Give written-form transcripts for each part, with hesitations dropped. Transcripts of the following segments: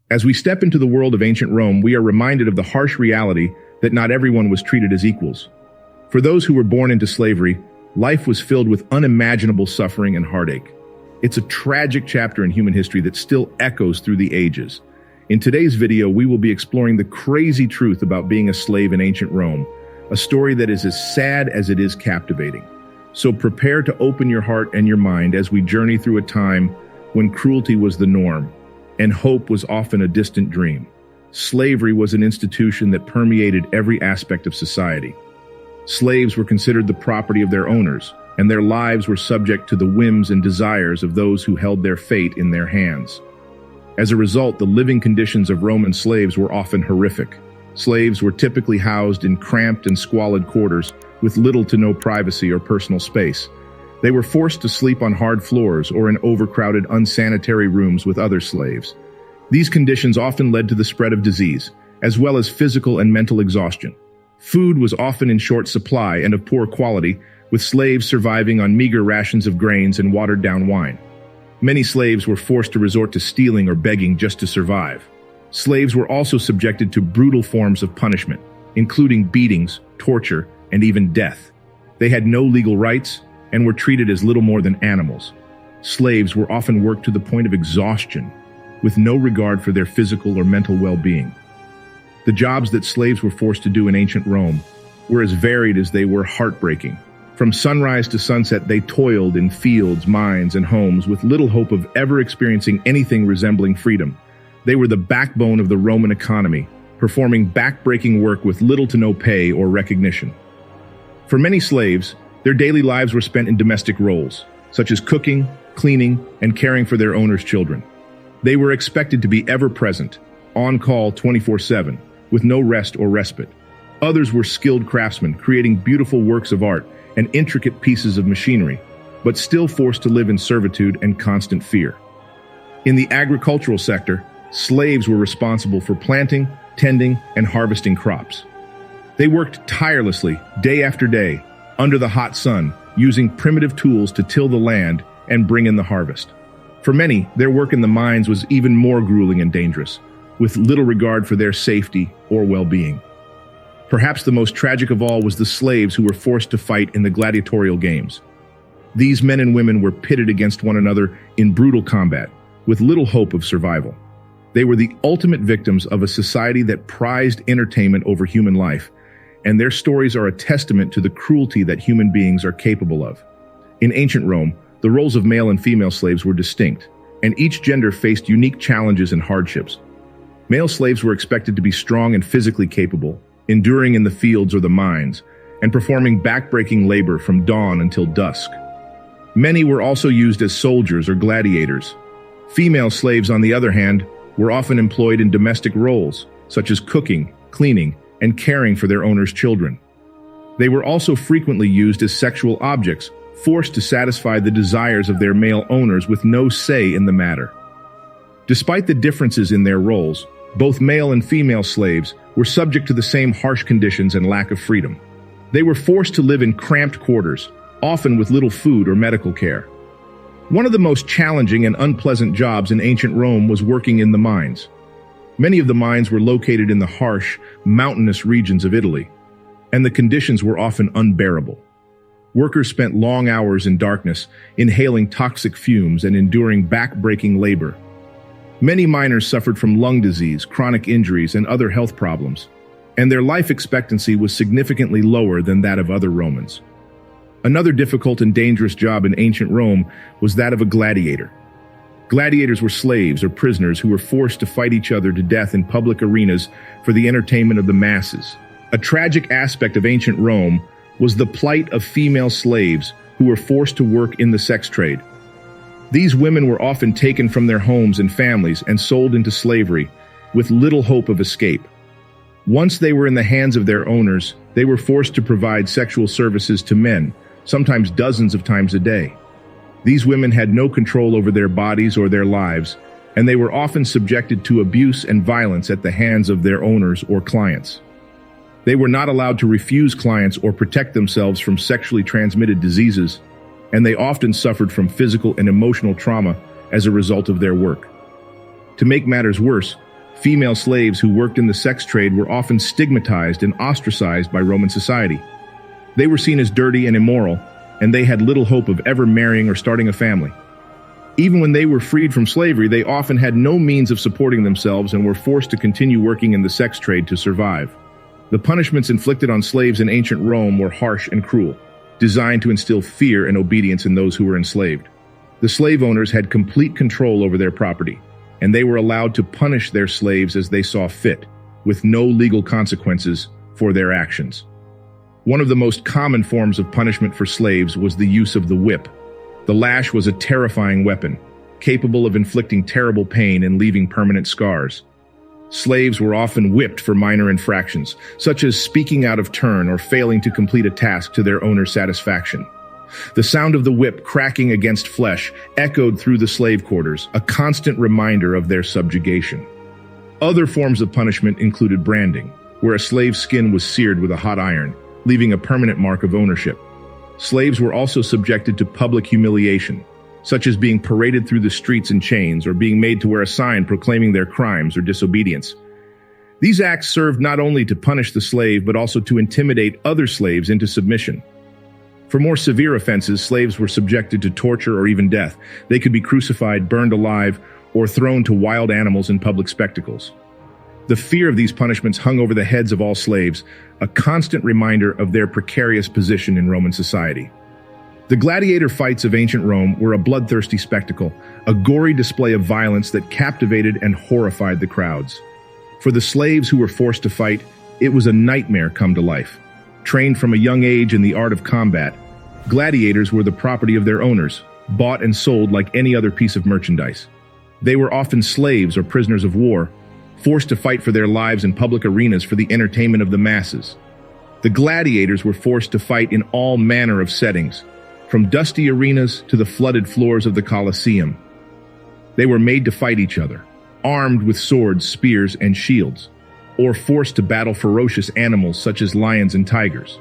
As we step into the world of ancient Rome, we are reminded of the harsh reality that not everyone was treated as equals. For those who were born into slavery, life was filled with unimaginable suffering and heartache. It's a tragic chapter in human history that still echoes through the ages. In today's video, we will be exploring the crazy truth about being a slave in ancient Rome, a story that is as sad as it is captivating. So prepare to open your heart and your mind as we journey through a time when cruelty was the norm and hope was often a distant dream. Slavery was an institution that permeated every aspect of society. Slaves were considered the property of their owners, and their lives were subject to the whims and desires of those who held their fate in their hands. As a result, the living conditions of Roman slaves were often horrific. Slaves were typically housed in cramped and squalid quarters with little to no privacy or personal space. They were forced to sleep on hard floors or in overcrowded, unsanitary rooms with other slaves. These conditions often led to the spread of disease, as well as physical and mental exhaustion. Food was often in short supply and of poor quality, with slaves surviving on meager rations of grains and watered-down wine. Many slaves were forced to resort to stealing or begging just to survive. Slaves were also subjected to brutal forms of punishment, including beatings, torture, and even death. They had no legal rights and were treated as little more than animals. Slaves were often worked to the point of exhaustion, with no regard for their physical or mental well-being. The jobs that slaves were forced to do in ancient Rome were as varied as they were heartbreaking. From sunrise to sunset, they toiled in fields, mines, and homes with little hope of ever experiencing anything resembling freedom. They were the backbone of the Roman economy, performing back-breaking work with little to no pay or recognition. For many slaves, their daily lives were spent in domestic roles, such as cooking, cleaning, and caring for their owners' children. They were expected to be ever present, on call 24/7, with no rest or respite. Others were skilled craftsmen, creating beautiful works of art and intricate pieces of machinery, but still forced to live in servitude and constant fear. In the agricultural sector, slaves were responsible for planting, tending, and harvesting crops. They worked tirelessly, day after day, under the hot sun, using primitive tools to till the land and bring in the harvest. For many, their work in the mines was even more grueling and dangerous, with little regard for their safety or well-being. Perhaps the most tragic of all was the slaves who were forced to fight in the gladiatorial games. These men and women were pitted against one another in brutal combat, with little hope of survival. They were the ultimate victims of a society that prized entertainment over human life, and their stories are a testament to the cruelty that human beings are capable of. In ancient Rome, the roles of male and female slaves were distinct, and each gender faced unique challenges and hardships. Male slaves were expected to be strong and physically capable, enduring in the fields or the mines, and performing back-breaking labor from dawn until dusk. Many were also used as soldiers or gladiators. Female slaves, on the other hand, were often employed in domestic roles, such as cooking, cleaning, and caring for their owners' children. They were also frequently used as sexual objects, forced to satisfy the desires of their male owners with no say in the matter. Despite the differences in their roles, both male and female slaves were subject to the same harsh conditions and lack of freedom. They were forced to live in cramped quarters, often with little food or medical care. One of the most challenging and unpleasant jobs in ancient Rome was working in the mines. Many of the mines were located in the harsh, mountainous regions of Italy, and the conditions were often unbearable. Workers spent long hours in darkness, inhaling toxic fumes and enduring back-breaking labor. Many miners suffered from lung disease, chronic injuries, and other health problems, and their life expectancy was significantly lower than that of other Romans. Another difficult and dangerous job in ancient Rome was that of a gladiator. Gladiators were slaves or prisoners who were forced to fight each other to death in public arenas for the entertainment of the masses. A tragic aspect of ancient Rome was the plight of female slaves who were forced to work in the sex trade. These women were often taken from their homes and families and sold into slavery, with little hope of escape. Once they were in the hands of their owners, they were forced to provide sexual services to men, sometimes dozens of times a day. These women had no control over their bodies or their lives, and they were often subjected to abuse and violence at the hands of their owners or clients. They were not allowed to refuse clients or protect themselves from sexually transmitted diseases, and they often suffered from physical and emotional trauma as a result of their work. To make matters worse, Female slaves who worked in the sex trade were often stigmatized and ostracized by Roman society. They were seen as dirty and immoral, and they had little hope of ever marrying or starting a family. Even when they were freed from slavery, they often had no means of supporting themselves and were forced to continue working in the sex trade to survive. The punishments inflicted on slaves in ancient Rome were harsh and cruel, designed to instill fear and obedience in those who were enslaved. The slave owners had complete control over their property, and they were allowed to punish their slaves as they saw fit, with no legal consequences for their actions. One of the most common forms of punishment for slaves was the use of the whip. The lash was a terrifying weapon, capable of inflicting terrible pain and leaving permanent scars. Slaves were often whipped for minor infractions, such as speaking out of turn or failing to complete a task to their owner's satisfaction. The sound of the whip cracking against flesh echoed through the slave quarters, a constant reminder of their subjugation. Other forms of punishment included branding, where a slave's skin was seared with a hot iron, leaving a permanent mark of ownership. Slaves were also subjected to public humiliation, such as being paraded through the streets in chains or being made to wear a sign proclaiming their crimes or disobedience. These acts served not only to punish the slave, but also to intimidate other slaves into submission. For more severe offenses, slaves were subjected to torture or even death. They could be crucified, burned alive, or thrown to wild animals in public spectacles. The fear of these punishments hung over the heads of all slaves, a constant reminder of their precarious position in Roman society. The gladiator fights of ancient Rome were a bloodthirsty spectacle, a gory display of violence that captivated and horrified the crowds. For the slaves who were forced to fight, it was a nightmare come to life. Trained from a young age in the art of combat, gladiators were the property of their owners, bought and sold like any other piece of merchandise. They were often slaves or prisoners of war, forced to fight for their lives in public arenas for the entertainment of the masses. The gladiators were forced to fight in all manner of settings, from dusty arenas to the flooded floors of the Colosseum. They were made to fight each other, armed with swords, spears, and shields, or forced to battle ferocious animals such as lions and tigers.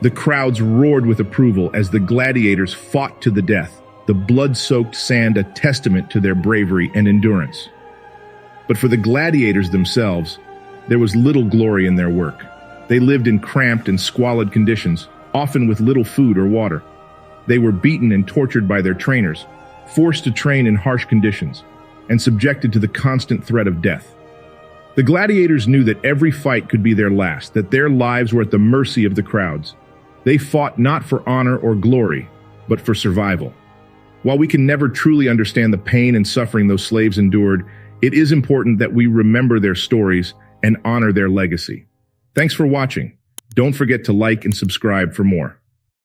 The crowds roared with approval as the gladiators fought to the death, the blood-soaked sand a testament to their bravery and endurance. But for the gladiators themselves, there was little glory in their work. They lived in cramped and squalid conditions, often with little food or water. They were beaten and tortured by their trainers, forced to train in harsh conditions, and subjected to the constant threat of death. The gladiators knew that every fight could be their last, that their lives were at the mercy of the crowds. They fought not for honor or glory, but for survival. While we can never truly understand the pain and suffering those slaves endured, it is important that we remember their stories and honor their legacy. Thanks for watching. Don't forget to like and subscribe for more.